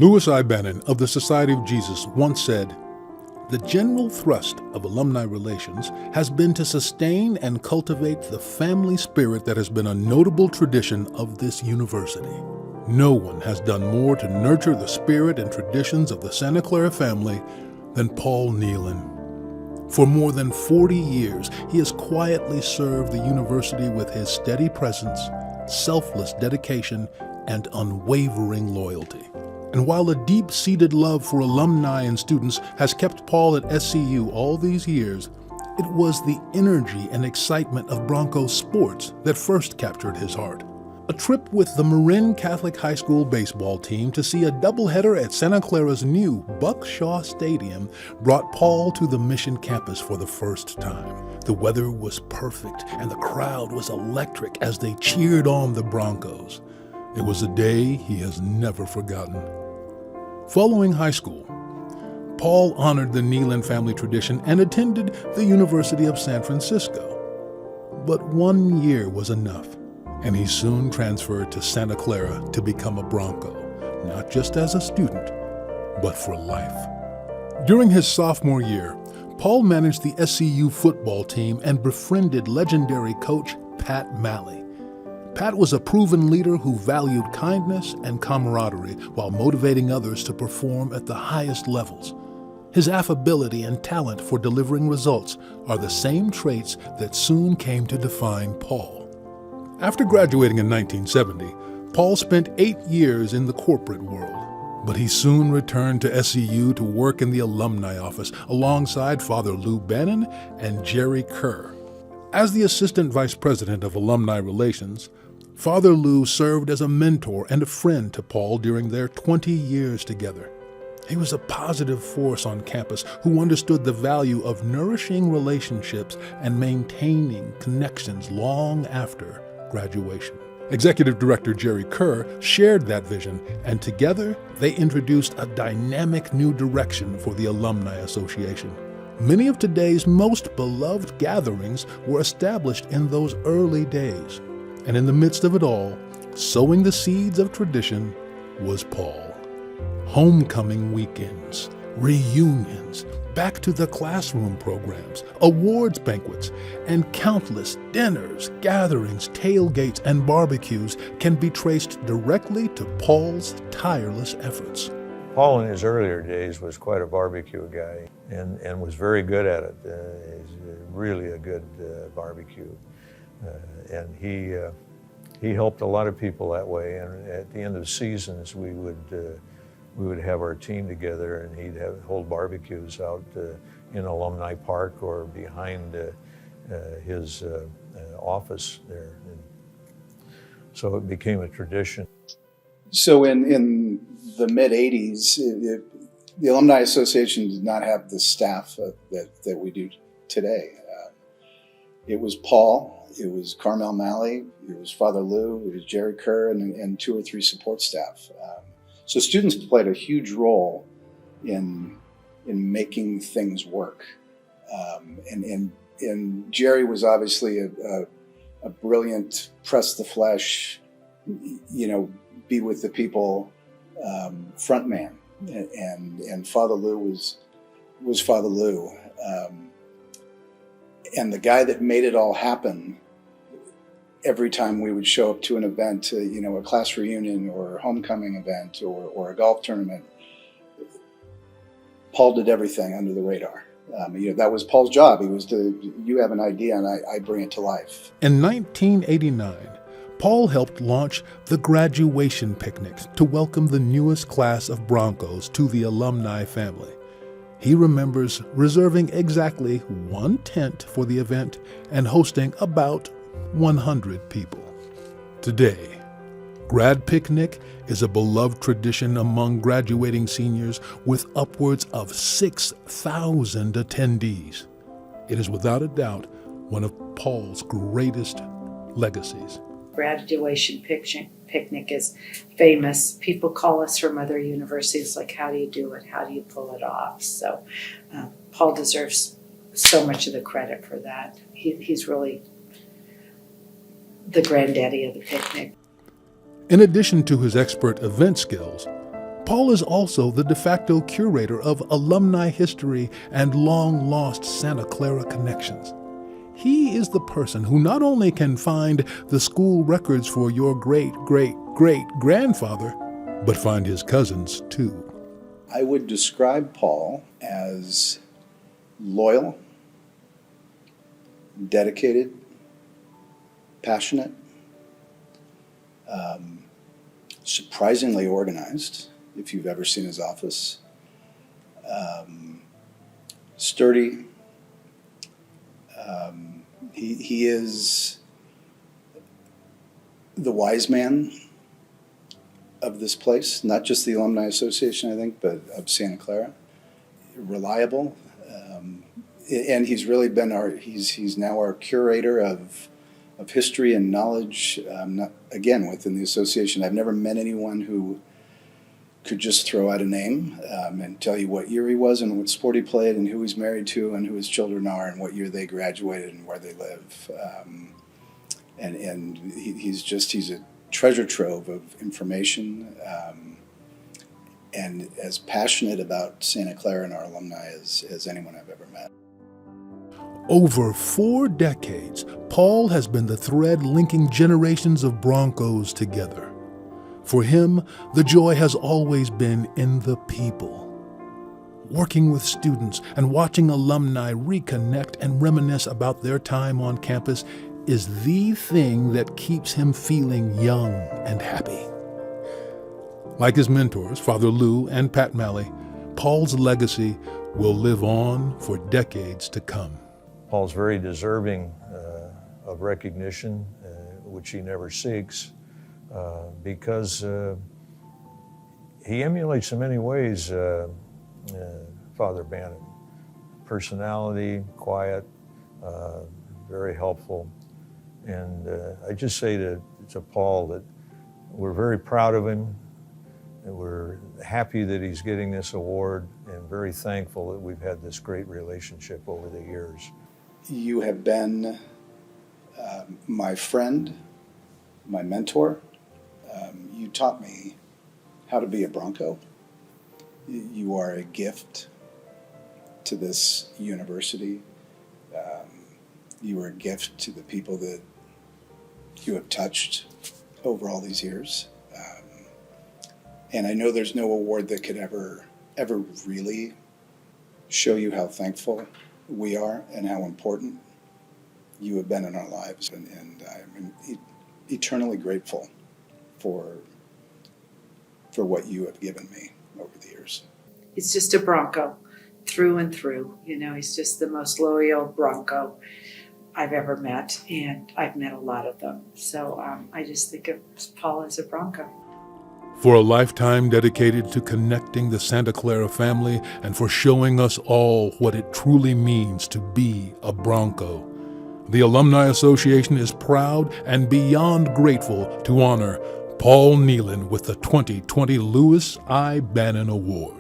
Louis I. Bannan of the Society of Jesus once said, "The general thrust of alumni relations has been to sustain and cultivate the family spirit that has been a notable tradition of this university. No one has done more to nurture the spirit and traditions of the Santa Clara family than Paul Neilan. For more than 40 years, he has quietly served the university with his steady presence, selfless dedication, and unwavering loyalty. And while a deep-seated love for alumni and students has kept Paul at SCU all these years, it was the energy and excitement of Broncos sports that first captured his heart. A trip with the Marin Catholic High School baseball team to see a doubleheader at Santa Clara's new Buck Shaw Stadium brought Paul to the Mission campus for the first time. The weather was perfect and the crowd was electric as they cheered on the Broncos. It was a day he has never forgotten. Following high school, Paul honored the Neilan family tradition and attended the University of San Francisco. But 1 year was enough, and he soon transferred to Santa Clara to become a Bronco, not just as a student, but for life. During his sophomore year, Paul managed the SCU football team and befriended legendary coach Pat Malley. Pat was a proven leader who valued kindness and camaraderie while motivating others to perform at the highest levels. His affability and talent for delivering results are the same traits that soon came to define Paul. After graduating in 1970, Paul spent 8 years in the corporate world, but he soon returned to SCU to work in the alumni office alongside Father Lou Bannan and Jerry Kerr. As the Assistant Vice President of Alumni Relations, Father Lou served as a mentor and a friend to Paul during their 20 years together. He was a positive force on campus who understood the value of nourishing relationships and maintaining connections long after graduation. Executive Director Jerry Kerr shared that vision, and together they introduced a dynamic new direction for the Alumni Association. Many of today's most beloved gatherings were established in those early days. And in the midst of it all, sowing the seeds of tradition was Paul. Homecoming weekends, reunions, back to the classroom programs, awards banquets, and countless dinners, gatherings, tailgates, and barbecues can be traced directly to Paul's tireless efforts. Paul in his earlier days was quite a barbecue guy and was very good at it. He's really a good barbecue. And he helped a lot of people that way. And at the end of seasons, we would have our team together, and he'd hold barbecues out in Alumni Park or behind his office there. And so it became a tradition. So in the mid-'80s, the Alumni Association did not have the staff that we do today. It was Paul, it was Carmel Malley, it was Father Lou, it was Jerry Kerr, and 2 or 3 support staff. So students played a huge role in making things work. And Jerry was obviously a brilliant press the flesh, be with the people front man, and Father Lou was Father Lou, and the guy that made it all happen. Every time we would show up to an event, a class reunion or a homecoming event or a golf tournament, Paul did everything under the radar. That was Paul's job. He was you have an idea and I bring it to life. In 1989, Paul helped launch the graduation picnic to welcome the newest class of Broncos to the alumni family. He remembers reserving exactly 1 tent for the event and hosting about 100 people. Today, Grad Picnic is a beloved tradition among graduating seniors with upwards of 6,000 attendees. It is without a doubt one of Paul's greatest legacies. Graduation picnic is famous. People call us from other universities, like, how do you do it? How do you pull it off? So Paul deserves so much of the credit for that. He's really the granddaddy of the picnic. In addition to his expert event skills, Paul is also the de facto curator of alumni history and long-lost Santa Clara connections. He is the person who not only can find the school records for your great-great-great-grandfather, but find his cousins too. I would describe Paul as loyal, dedicated, passionate, surprisingly organized, if you've ever seen his office, sturdy. He is the wise man of this place, not just the Alumni Association, I think, but of Santa Clara. Reliable, and he's really been he's now our curator of history and knowledge. Again, within the association, I've never met anyone who could just throw out a name and tell you what year he was and what sport he played and who he's married to and who his children are and what year they graduated and where they live. He's a treasure trove of information, and as passionate about Santa Clara and our alumni as anyone I've ever met. Over 4 decades, Paul has been the thread linking generations of Broncos together. For him, the joy has always been in the people. Working with students and watching alumni reconnect and reminisce about their time on campus is the thing that keeps him feeling young and happy. Like his mentors, Father Lou and Pat Malley, Paul's legacy will live on for decades to come. Paul's very deserving of recognition, which he never seeks, because he emulates in many ways Father Bannan. Personality, quiet, very helpful. And I just say to Paul that we're very proud of him, and we're happy that he's getting this award, and very thankful that we've had this great relationship over the years. You have been my friend, my mentor. You taught me how to be a Bronco. You are a gift to this university. You are a gift to the people that you have touched over all these years. And I know there's no award that could ever really show you how thankful we are and how important you have been in our lives. And I'm eternally grateful for what you have given me over the years. He's just a Bronco through and through. You know, he's just the most loyal Bronco I've ever met, and I've met a lot of them. So I just think of Paul as a Bronco. For a lifetime dedicated to connecting the Santa Clara family and for showing us all what it truly means to be a Bronco, the Alumni Association is proud and beyond grateful to honor Paul Neilan with the 2020 Lewis I. Bannan Award.